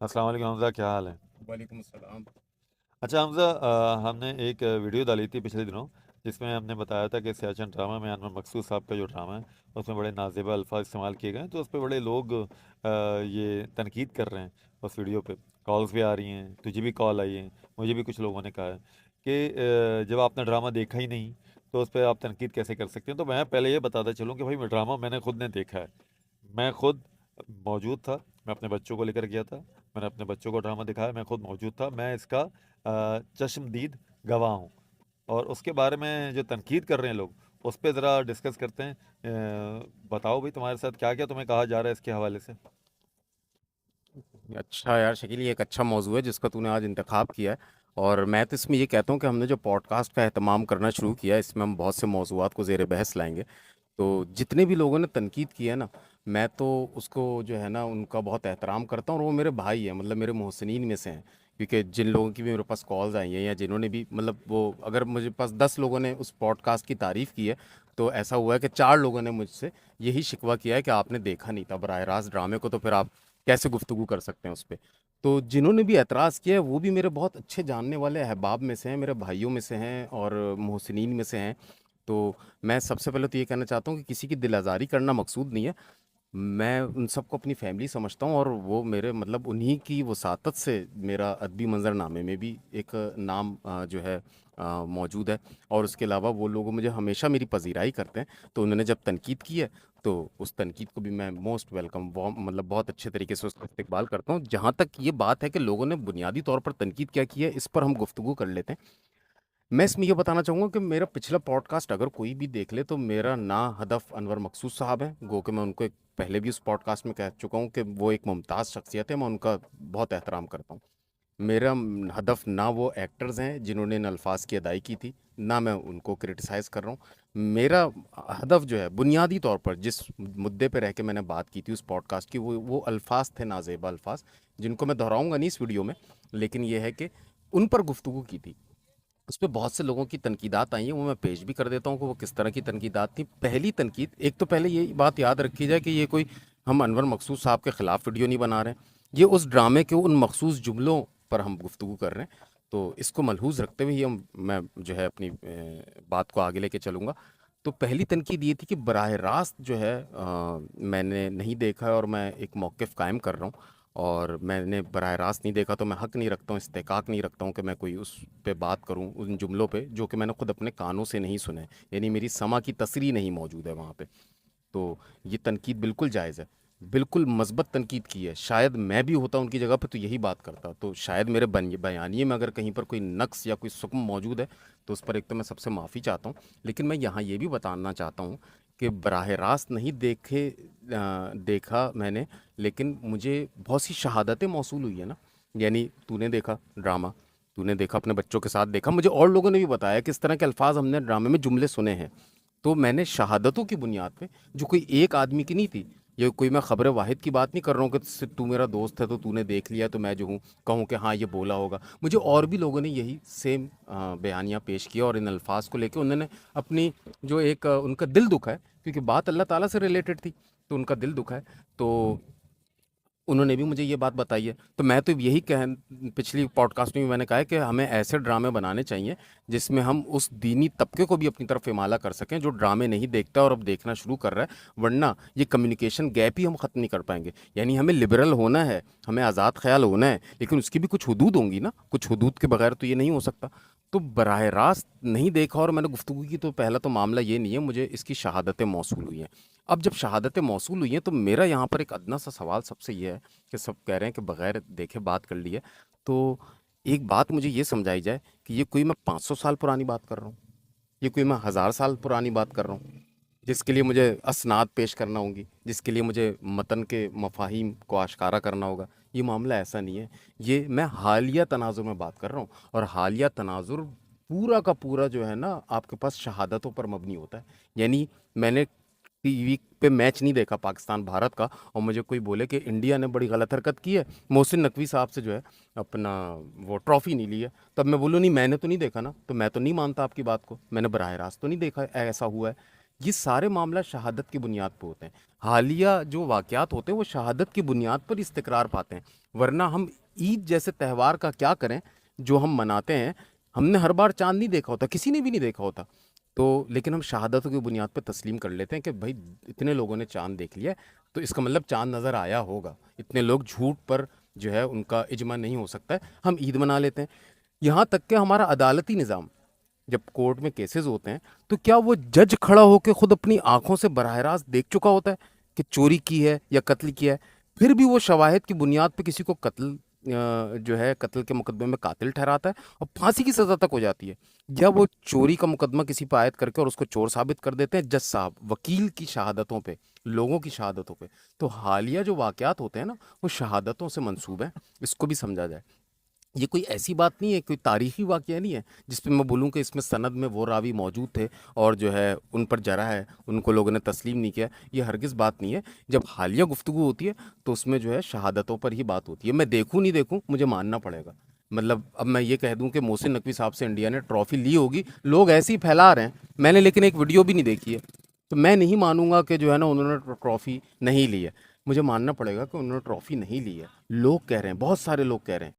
السلام علیکم حمزہ، کیا حال ہے؟ وعلیکم السلام۔ اچھا حمزہ، ہم نے ایک ویڈیو ڈالی تھی پچھلے دنوں، جس میں ہم نے بتایا تھا کہ سیاچن ڈرامہ میں انور مقصود صاحب کا جو ڈرامہ ہے اس میں بڑے نازیبہ الفاظ استعمال کیے گئے ہیں، تو اس پہ بڑے لوگ یہ تنقید کر رہے ہیں اس ویڈیو پہ۔ کالز بھی آ رہی ہیں، تجھے بھی کال آئی ہے، مجھے بھی کچھ لوگوں نے کہا ہے کہ جب آپ نے ڈرامہ دیکھا ہی نہیں تو اس پہ آپ تنقید کیسے کر سکتے ہیں؟ تو میں پہلے یہ بتاتا چلوں کہ بھائی ڈرامہ میں نے خود نے دیکھا ہے، میں خود موجود تھا، میں اپنے بچوں کو لے کر گیا تھا، میں نے اپنے بچوں کو ڈرامہ دکھایا، میں خود موجود تھا، میں اس کا چشمدید گواہ ہوں۔ اور اس کے بارے میں جو تنقید کر رہے ہیں لوگ، اس پہ ذرا ڈسکس کرتے ہیں۔ بتاؤ بھائی، تمہارے ساتھ کیا کیا تمہیں کہا جا رہا ہے اس کے حوالے سے؟ اچھا یار شکیل، یہ ایک اچھا موضوع ہے جس کا تو نے آج انتخاب کیا ہے، اور میں تو اس میں یہ کہتا ہوں کہ ہم نے جو پوڈ کاسٹ کا اہتمام کرنا شروع کیا ہے اس میں ہم بہت سے موضوعات کو زیر بحث لائیں گے۔ تو جتنے بھی لوگوں نے تنقید کی ہے نا، میں تو اس کو جو ہے نا ان کا بہت احترام کرتا ہوں، اور وہ میرے بھائی ہیں، مطلب میرے محسنین میں سے ہیں، کیونکہ جن لوگوں کی بھی میرے پاس کالز آئی ہیں یا جنہوں نے بھی مطلب وہ اگر مجھے پاس 10 لوگوں نے اس پوڈ کاسٹ کی تعریف کی ہے، تو ایسا ہوا ہے کہ 4 لوگوں نے مجھ سے یہی شکوہ کیا ہے کہ آپ نے دیکھا نہیں تھا براہ راست ڈرامے کو، تو پھر آپ کیسے گفتگو کر سکتے ہیں اس پہ۔ تو جنہوں نے بھی اعتراض کیا ہے وہ بھی میرے بہت اچھے جاننے والے احباب میں سے ہیں، میرے بھائیوں میں سے ہیں اور محسنین میں سے ہیں۔ تو میں سب سے پہلے تو یہ کہنا چاہتا ہوں کہ کسی کی دل آزاری کرنا مقصود نہیں ہے، میں ان سب کو اپنی فیملی سمجھتا ہوں، اور وہ میرے مطلب انہی کی وساطت سے میرا ادبی منظر نامے میں بھی ایک نام جو ہے موجود ہے، اور اس کے علاوہ وہ لوگ مجھے ہمیشہ میری پذیرائی کرتے ہیں، تو انہوں نے جب تنقید کی ہے تو اس تنقید کو بھی میں موسٹ ویلکم مطلب بہت اچھے طریقے سے اس کا استقبال کرتا ہوں۔ جہاں تک یہ بات ہے کہ لوگوں نے بنیادی طور پر تنقید کیا کی ہے، اس پر ہم گفتگو کر لیتے ہیں۔ میں اس میں یہ بتانا چاہوں گا کہ میرا پچھلا پوڈ کاسٹ اگر کوئی بھی دیکھ لے تو میرا نا ہدف انور مقصود صاحب ہے، گو کہ میں ان کو پہلے بھی اس پوڈ کاسٹ میں کہہ چکا ہوں کہ وہ ایک ممتاز شخصیت ہے، میں ان کا بہت احترام کرتا ہوں۔ میرا ہدف نہ وہ ایکٹرز ہیں جنہوں نے ان الفاظ کی ادائی کی تھی، نہ میں ان کو کرٹیسائز کر رہا ہوں۔ میرا ہدف جو ہے بنیادی طور پر جس مدعے پہ رہ کے میں نے بات کی تھی اس پوڈ کاسٹ کی، وہ الفاظ تھے، نازیبا الفاظ، جن کو میں دہراؤں گا نہیں اس ویڈیو میں، لیکن یہ ہے کہ ان پر گفتگو کی تھی۔ اس پہ بہت سے لوگوں کی تنقیدات آئی ہیں، وہ میں پیش بھی کر دیتا ہوں کہ وہ کس طرح کی تنقیدات تھیں۔ پہلی تنقید، ایک تو پہلے یہ بات یاد رکھی جائے کہ یہ کوئی ہم انور مقصود صاحب کے خلاف ویڈیو نہیں بنا رہے ہیں، یہ اس ڈرامے کے ان مخصوص جملوں پر ہم گفتگو کر رہے ہیں۔ تو اس کو ملحوظ رکھتے ہوئے ہی میں جو ہے اپنی بات کو آگے لے کے چلوں گا۔ تو پہلی تنقید یہ تھی کہ براہ راست جو ہے میں نے نہیں دیکھا ہے، اور میں ایک موقف قائم کر رہا ہوں، اور میں نے براہ راست نہیں دیکھا تو میں حق نہیں رکھتا ہوں، استحقاق نہیں رکھتا ہوں کہ میں کوئی اس پہ بات کروں، ان جملوں پہ جو کہ میں نے خود اپنے کانوں سے نہیں سنے، یعنی میری سما کی تصریح نہیں موجود ہے وہاں پہ۔ تو یہ تنقید بالکل جائز ہے، بالکل مثبت تنقید کی ہے، شاید میں بھی ہوتا ان کی جگہ پہ تو یہی بات کرتا، تو شاید میرے بیانیے میں اگر کہیں پر کوئی نقص یا کوئی سکم موجود ہے تو اس پر ایک تو میں سب سے معافی چاہتا ہوں، لیکن میں یہاں یہ بھی بتانا چاہتا ہوں کہ براہ راست نہیں دیکھا میں نے، لیکن مجھے بہت سی شہادتیں موصول ہوئی ہیں نا، یعنی تو نے دیکھا ڈرامہ، تو نے دیکھا اپنے بچوں کے ساتھ دیکھا، مجھے اور لوگوں نے بھی بتایا کہ اس طرح کے الفاظ ہم نے ڈرامے میں جملے سنے ہیں، تو میں نے شہادتوں کی بنیاد پہ، جو کوئی ایک آدمی کی نہیں تھی، یہ کوئی میں خبر واحد کی بات نہیں کر رہا ہوں کہ تو میرا دوست ہے تو تو نے دیکھ لیا تو میں جو ہوں کہوں کہ ہاں یہ بولا ہوگا، مجھے اور بھی لوگوں نے یہی سیم بیانیہ پیش کیا، اور ان الفاظ کو لے کے انہوں نے اپنی جو ایک ان کا دل دکھا ہے، کیونکہ بات اللہ تعالیٰ سے ریلیٹڈ تھی، تو ان کا دل دکھا ہے، تو انہوں نے بھی مجھے یہ بات بتائی ہے۔ تو میں تو یہی پچھلی پوڈ کاسٹ میں بھی میں نے کہا ہے کہ ہمیں ایسے ڈرامے بنانے چاہیے جس میں ہم اس دینی طبقے کو بھی اپنی طرف امالہ کر سکیں جو ڈرامے نہیں دیکھتا اور اب دیکھنا شروع کر رہا ہے، ورنہ یہ کمیونیکیشن گیپ ہی ہم ختم نہیں کر پائیں گے۔ یعنی ہمیں لبرل ہونا ہے، ہمیں آزاد خیال ہونا ہے، لیکن اس کی بھی کچھ حدود ہوں گی نا، کچھ حدود کے بغیر تو یہ نہیں ہو سکتا۔ تو براہ راست نہیں دیکھا اور میں نے گفتگو کی تو پہلا تو معاملہ یہ نہیں ہے، مجھے اس کی شہادتیں موصول ہوئی ہیں۔ اب جب شہادتیں موصول ہوئی ہیں تو میرا یہاں پر ایک ادنا سا سوال سب سے یہ ہے کہ سب کہہ رہے ہیں کہ بغیر دیکھے بات کر لی ہے، تو ایک بات مجھے یہ سمجھائی جائے کہ یہ کوئی میں 500 سال پرانی بات کر رہا ہوں، یہ کوئی میں 1000 سال پرانی بات کر رہا ہوں جس کے لیے مجھے اسناد پیش کرنا ہوں گی، جس کے لیے مجھے متن کے مفاہیم کو آشکارا کرنا ہوگا۔ یہ معاملہ ایسا نہیں ہے، یہ میں حالیہ تناظر میں بات کر رہا ہوں، اور حالیہ تناظر پورا کا پورا جو ہے نا آپ کے پاس شہادتوں پر مبنی ہوتا ہے۔ یعنی میں نے ٹی وی پہ میچ نہیں دیکھا پاکستان بھارت کا، اور مجھے کوئی بولے کہ انڈیا نے بڑی غلط حرکت کی ہے، محسن نقوی صاحب سے جو ہے اپنا وہ ٹرافی نہیں لی ہے، تب میں بولوں نہیں میں نے تو نہیں دیکھا نا، تو میں تو نہیں مانتا آپ کی بات کو، میں نے براہ راست تو نہیں دیکھا ایسا ہوا ہے۔ یہ سارے معاملہ شہادت کی بنیاد پہ ہوتے ہیں. حالیہ جو واقعات ہوتے ہیں وہ شہادت کی بنیاد پر استقرار پاتے ہیں، ورنہ ہم عید جیسے تہوار کا کیا کریں جو ہم مناتے ہیں. ہم نے ہر بار چاند نہیں دیکھا ہوتا، کسی نے بھی نہیں دیکھا ہوتا، تو لیکن ہم شہادتوں کی بنیاد پہ تسلیم کر لیتے ہیں کہ بھائی اتنے لوگوں نے چاند دیکھ لیا ہے، تو اس کا مطلب چاند نظر آیا ہوگا. اتنے لوگ جھوٹ پر جو ہے ان کا اجماع نہیں ہو سکتا ہے، ہم عید منا لیتے ہیں. یہاں تک کہ ہمارا عدالتی نظام جب کورٹ میں کیسز ہوتے ہیں تو کیا وہ جج کھڑا ہو کے خود اپنی آنکھوں سے براہ راست دیکھ چکا ہوتا ہے کہ چوری کی ہے یا قتل کیا ہے، پھر بھی وہ شواہد کی بنیاد پہ کسی کو قتل جو ہے قتل کے مقدمے میں قاتل ٹھہراتا ہے اور پھانسی کی سزا تک ہو جاتی ہے، یا وہ چوری کا مقدمہ کسی پہ عائد کر کے اور اس کو چور ثابت کر دیتے ہیں جج صاحب وکیل کی شہادتوں پہ، لوگوں کی شہادتوں پہ. تو حالیہ جو واقعات ہوتے ہیں نا وہ شہادتوں سے منسوب ہیں، اس کو بھی سمجھا جائے. یہ کوئی ایسی بات نہیں ہے، کوئی تاریخی واقعہ نہیں ہے جس پہ میں بولوں کہ اس میں سند میں وہ راوی موجود تھے اور جو ہے ان پر جرح ہے، ان کو لوگوں نے تسلیم نہیں کیا. یہ ہرگز بات نہیں ہے. جب حالیہ گفتگو ہوتی ہے تو اس میں جو ہے شہادتوں پر ہی بات ہوتی ہے. میں دیکھوں نہیں دیکھوں مجھے ماننا پڑے گا. مطلب اب میں یہ کہہ دوں کہ محسن نقوی صاحب سے انڈیا نے ٹرافی لی ہوگی، لوگ ایسے ہی پھیلا رہے ہیں، میں نے لیکن ایک ویڈیو بھی نہیں دیکھی ہے، تو میں نہیں مانوں گا کہ جو ہے نا انہوں نے ٹرافی نہیں لی ہے. مجھے ماننا پڑے گا کہ انہوں نے ٹرافی نہیں لی ہے. لوگ کہہ رہے ہیں، بہت سارے لوگ کہہ رہے ہیں